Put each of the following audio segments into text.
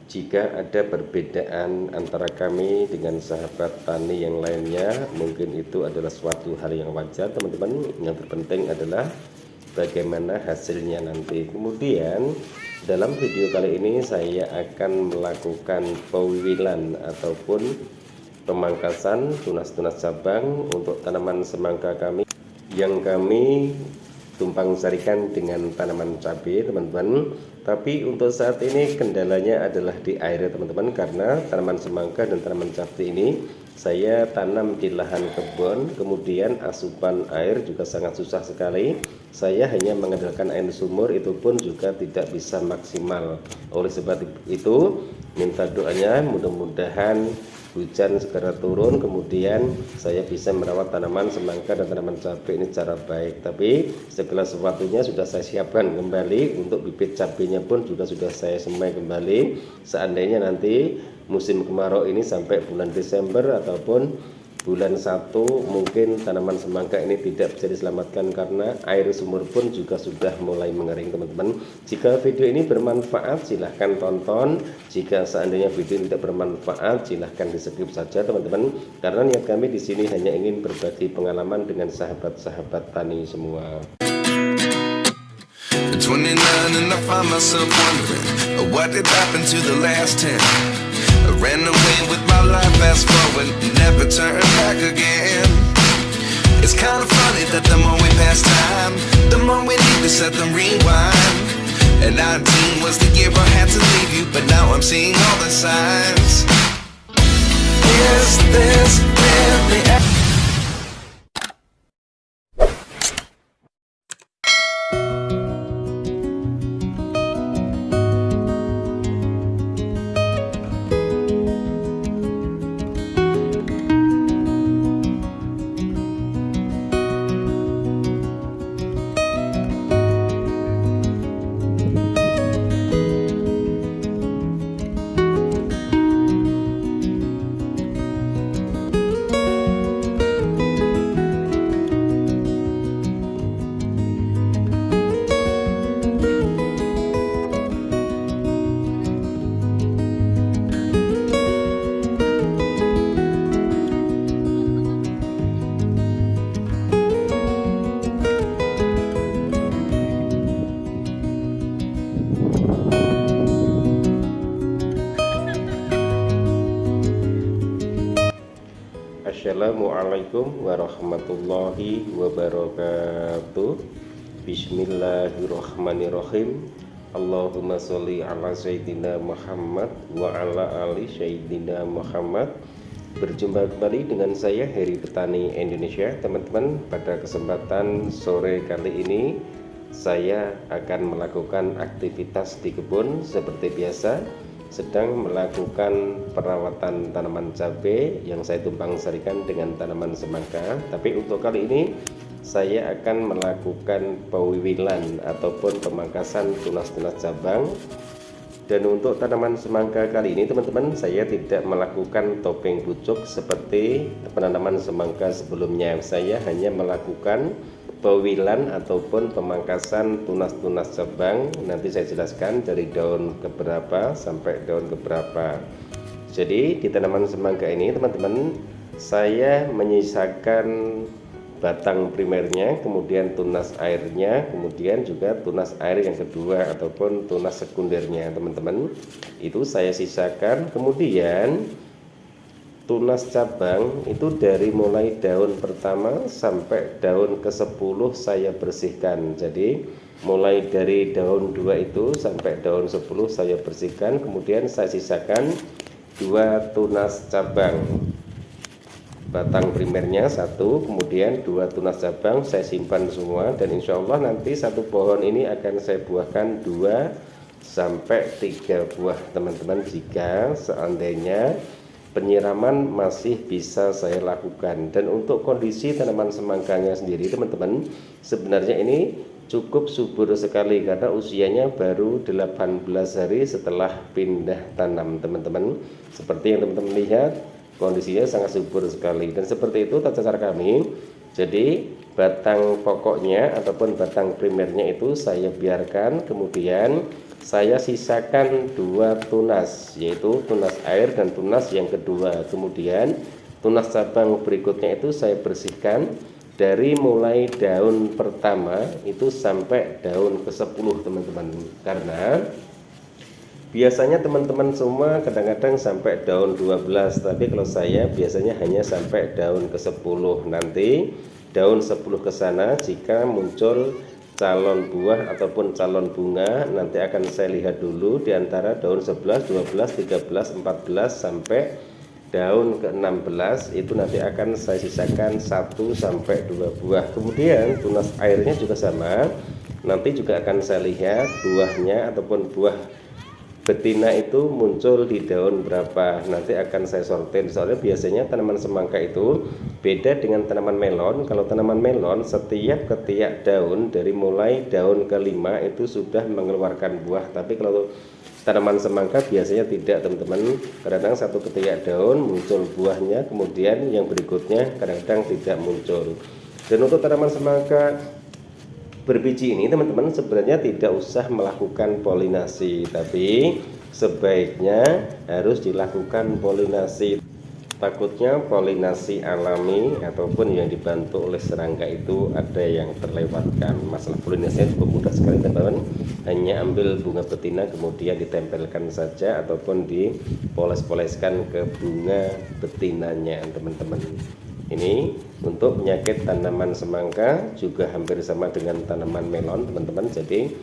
Jika ada perbedaan antara kami dengan sahabat tani yang lainnya, mungkin itu adalah suatu hal yang wajar teman-teman. Yang terpenting adalah bagaimana hasilnya nanti. Kemudian dalam video kali ini saya akan melakukan pewiwilan ataupun pemangkasan tunas-tunas cabang untuk tanaman semangka kami yang kami tumpang sarikan dengan tanaman cabai teman-teman. Tapi untuk saat ini kendalanya adalah di air teman-teman, karena tanaman semangka dan tanaman cabai ini saya tanam di lahan kebun, kemudian asupan air juga sangat susah sekali. Saya hanya mengandalkan air sumur, itu pun juga tidak bisa maksimal. Oleh sebab itu minta doanya mudah-mudahan hujan segera turun, kemudian saya bisa merawat tanaman semangka dan tanaman cabai ini secara baik. Tapi segala sesuatunya sudah saya siapkan kembali, untuk bibit cabainya pun juga sudah saya semai kembali. Seandainya nanti musim kemarau ini sampai bulan Desember ataupun bulan 1 mungkin tanaman semangka ini tidak bisa diselamatkan karena air sumur pun juga sudah mulai mengering teman-teman. Jika video ini bermanfaat silahkan tonton, jika seandainya video ini tidak bermanfaat silahkan di skip saja teman-teman, karena niat kami di sini hanya ingin berbagi pengalaman dengan sahabat-sahabat tani semua. 29 and I find myself wondering what did happen to the last 10. I ran away with my life, fast forward, never turn back again. It's kind of funny that the more we pass time, the more we need to set the rewind. And 19 was the year I had to leave you, but now I'm seeing all the signs. Is this really Assalamualaikum warahmatullahi wabarakatuh. Bismillahirrahmanirrahim. Allahumma sholli ala sayyidina Muhammad wa ala ali sayyidina Muhammad. Berjumpa kembali dengan saya Heri Petani Indonesia teman-teman. Pada kesempatan sore kali ini saya akan melakukan aktivitas di kebun seperti biasa, sedang melakukan perawatan tanaman cabai yang saya tumpang sarikan dengan tanaman semangka. Tapi untuk kali ini saya akan melakukan pewiwilan ataupun pemangkasan tunas-tunas cabang. Dan untuk tanaman semangka kali ini teman-teman, saya tidak melakukan topeng pucuk seperti penanaman semangka sebelumnya. Saya hanya melakukan pewiwilan ataupun pemangkasan tunas-tunas cabang. Nanti saya jelaskan dari daun keberapa sampai daun keberapa. Jadi di tanaman semangka ini teman-teman, saya menyisakan batang primernya, kemudian tunas airnya, kemudian juga tunas air yang kedua ataupun tunas sekundernya teman-teman. Itu saya sisakan. Kemudian tunas cabang itu dari mulai daun pertama sampai daun ke-10 saya bersihkan. Jadi mulai dari daun 2 itu sampai daun 10 saya bersihkan. Kemudian saya sisakan 2 tunas cabang, batang primernya 1, kemudian 2 tunas cabang saya simpan semua. Dan insya Allah nanti satu pohon ini akan saya buahkan 2 sampai 3 buah teman-teman, jika seandainya penyiraman masih bisa saya lakukan. Dan untuk kondisi tanaman semangkanya sendiri teman-teman, sebenarnya ini cukup subur sekali karena usianya baru 18 hari setelah pindah tanam teman-teman. Seperti yang teman-teman lihat, kondisinya sangat subur sekali. Dan seperti itu tata cara kami. Jadi batang pokoknya ataupun batang primernya itu saya biarkan, kemudian saya sisakan 2 tunas, yaitu tunas air dan tunas yang kedua. Kemudian tunas cabang berikutnya itu saya bersihkan dari mulai daun pertama itu sampai daun ke-10 teman-teman. Karena biasanya teman-teman semua kadang-kadang sampai daun 12, tapi kalau saya biasanya hanya sampai daun ke-10. Nanti daun 10 ke sana jika muncul calon buah ataupun calon bunga, nanti akan saya lihat dulu di antara daun 11, 12, 13, 14 sampai daun ke-16 itu nanti akan saya sisakan 1 sampai 2 buah. Kemudian tunas airnya juga sama, nanti juga akan saya lihat buahnya ataupun buah betina itu muncul di daun berapa, nanti akan saya sortir. Soalnya biasanya tanaman semangka itu beda dengan tanaman melon. Kalau tanaman melon setiap ketiak daun dari mulai daun ke-5 itu sudah mengeluarkan buah, tapi kalau tanaman semangka biasanya tidak teman-teman. Kadang-kadang satu ketiak daun muncul buahnya, kemudian yang berikutnya kadang-kadang tidak muncul. Dan untuk tanaman semangka berbiji ini teman-teman sebenarnya tidak usah melakukan polinasi, tapi sebaiknya harus dilakukan polinasi. Takutnya polinasi alami ataupun yang dibantu oleh serangga itu ada yang terlewatkan. Masalah polinasinya cukup mudah sekali teman-teman, hanya ambil bunga betina kemudian ditempelkan saja ataupun dipoles-poleskan ke bunga betinanya teman-teman. Ini untuk penyakit tanaman semangka juga hampir sama dengan tanaman melon teman-teman. Jadi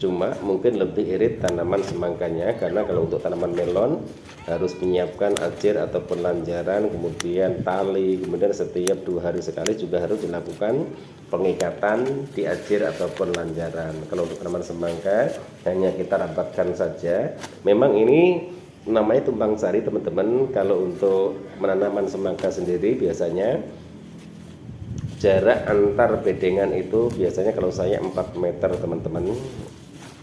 cuma mungkin lebih irit tanaman semangkanya, karena kalau untuk tanaman melon harus menyiapkan ajir ataupun lanjaran, kemudian tali, kemudian setiap 2 hari sekali juga harus dilakukan pengikatan di ajir ataupun lanjaran. Kalau untuk tanaman semangka hanya kita rapatkan saja. Memang ini namanya tumpang sari teman-teman. Kalau untuk menanaman semangka sendiri biasanya jarak antar bedengan itu biasanya kalau saya 4 meter teman-teman.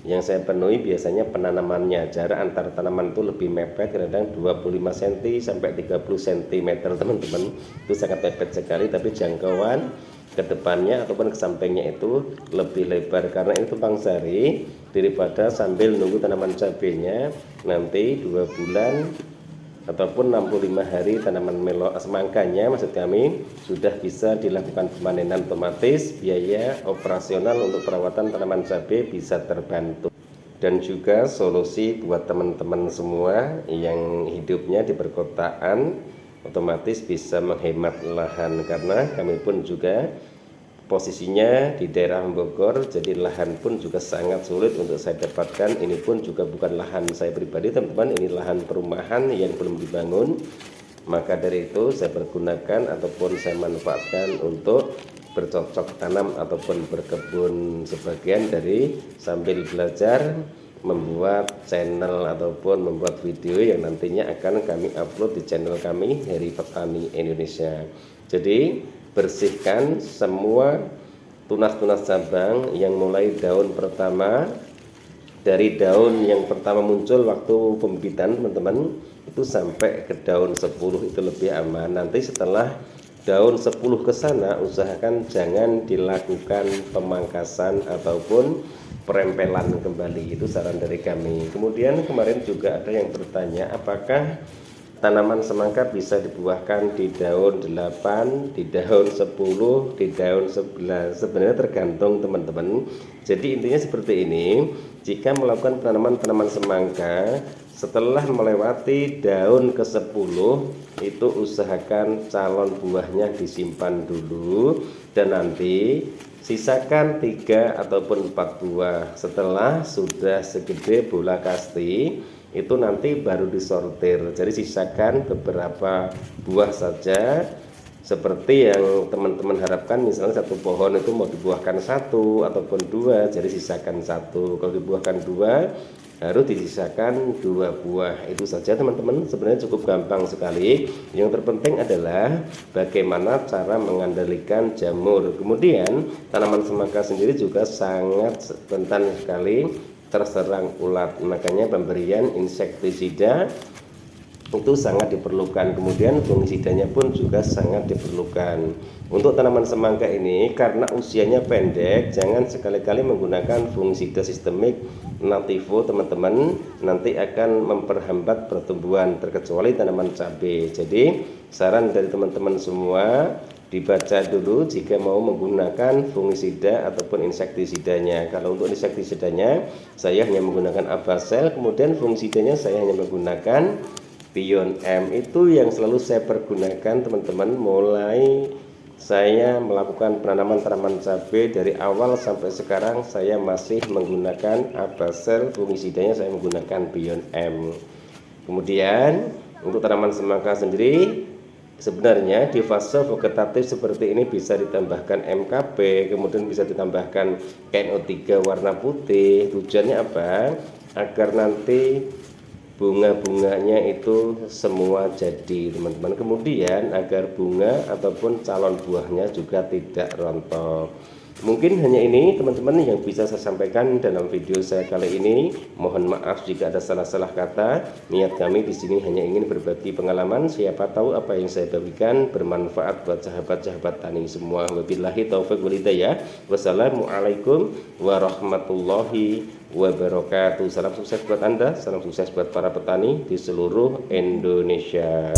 Yang saya penuhi biasanya penanamannya, jarak antar tanaman itu lebih mepet, kadang-kadang 25 cm sampai 30 cm teman-teman. Itu sangat mepet sekali, tapi jangkauan ke depannya ataupun ke sampingnya itu lebih lebar. Karena ini tumpang sari, daripada sambil nunggu tanaman cabenya nanti 2 bulan ataupun 65 hari tanaman melon semangkanya maksud kami sudah bisa dilakukan pemanenan, otomatis biaya operasional untuk perawatan tanaman cabai bisa terbantu. Dan juga solusi buat teman-teman semua yang hidupnya di perkotaan, otomatis bisa menghemat lahan, karena kami pun juga posisinya di daerah Bogor, jadi lahan pun juga sangat sulit untuk saya dapatkan. Ini pun juga bukan lahan saya pribadi teman-teman, ini lahan perumahan yang belum dibangun. Maka dari itu saya pergunakan ataupun saya manfaatkan untuk bercocok tanam ataupun berkebun sebagian dari sambil belajar membuat channel ataupun membuat video yang nantinya akan kami upload di channel kami Heri Petani Indonesia. Jadi bersihkan semua tunas-tunas cabang yang mulai daun pertama, dari daun yang pertama muncul waktu pembibitan teman-teman itu sampai ke daun 10 itu lebih aman. Nanti setelah daun 10 ke sana usahakan jangan dilakukan pemangkasan ataupun perempelan kembali, itu saran dari kami. Kemudian kemarin juga ada yang bertanya apakah tanaman semangka bisa dibuahkan di daun 8, di daun 10, di daun 11. Sebenarnya tergantung teman-teman. Jadi intinya seperti ini, jika melakukan penanaman tanaman semangka setelah melewati daun ke-10 itu usahakan calon buahnya disimpan dulu, dan nanti sisakan 3 ataupun 4 buah. Setelah sudah segede bola kasti itu nanti baru disortir. Jadi sisakan beberapa buah saja, seperti yang teman-teman harapkan. Misalnya satu pohon itu mau dibuahkan 1 ataupun 2, jadi sisakan 1. Kalau dibuahkan 2 harus disisakan 2 buah. Itu saja teman-teman, sebenarnya cukup gampang sekali. Yang terpenting adalah bagaimana cara mengendalikan jamur. Kemudian tanaman semangka sendiri juga sangat rentan sekali terserang ulat, makanya pemberian insektisida itu sangat diperlukan. Kemudian fungisidanya pun juga sangat diperlukan. Untuk tanaman semangka ini karena usianya pendek, jangan sekali-kali menggunakan fungisida sistemik nativo teman-teman, nanti akan memperhambat pertumbuhan, terkecuali tanaman cabai. Jadi saran dari teman-teman semua, dibaca dulu jika mau menggunakan fungisida ataupun insektisidanya. Kalau untuk insektisidanya saya hanya menggunakan Avasel, kemudian fungisidanya saya hanya menggunakan Pion M. Itu yang selalu saya pergunakan teman-teman mulai saya melakukan penanaman tanaman cabai dari awal sampai sekarang. Saya masih menggunakan Avasel, fungisidanya saya menggunakan Pion M. Kemudian untuk tanaman semangka sendiri, sebenarnya di fase vegetatif seperti ini bisa ditambahkan MKP, kemudian bisa ditambahkan NO3 warna putih. Tujuannya apa? Agar nanti bunga-bunganya itu semua jadi teman-teman. Kemudian agar bunga ataupun calon buahnya juga tidak rontok. Mungkin hanya ini teman-teman yang bisa saya sampaikan dalam video saya kali ini. Mohon maaf jika ada salah-salah kata. Niat kami di sini hanya ingin berbagi pengalaman. Siapa tahu apa yang saya bagikan bermanfaat buat sahabat-sahabat tani semua. Wabillahi taufiq wal hidayah. Wassalamualaikum warahmatullahi wabarakatuh. Salam sukses buat Anda, salam sukses buat para petani di seluruh Indonesia.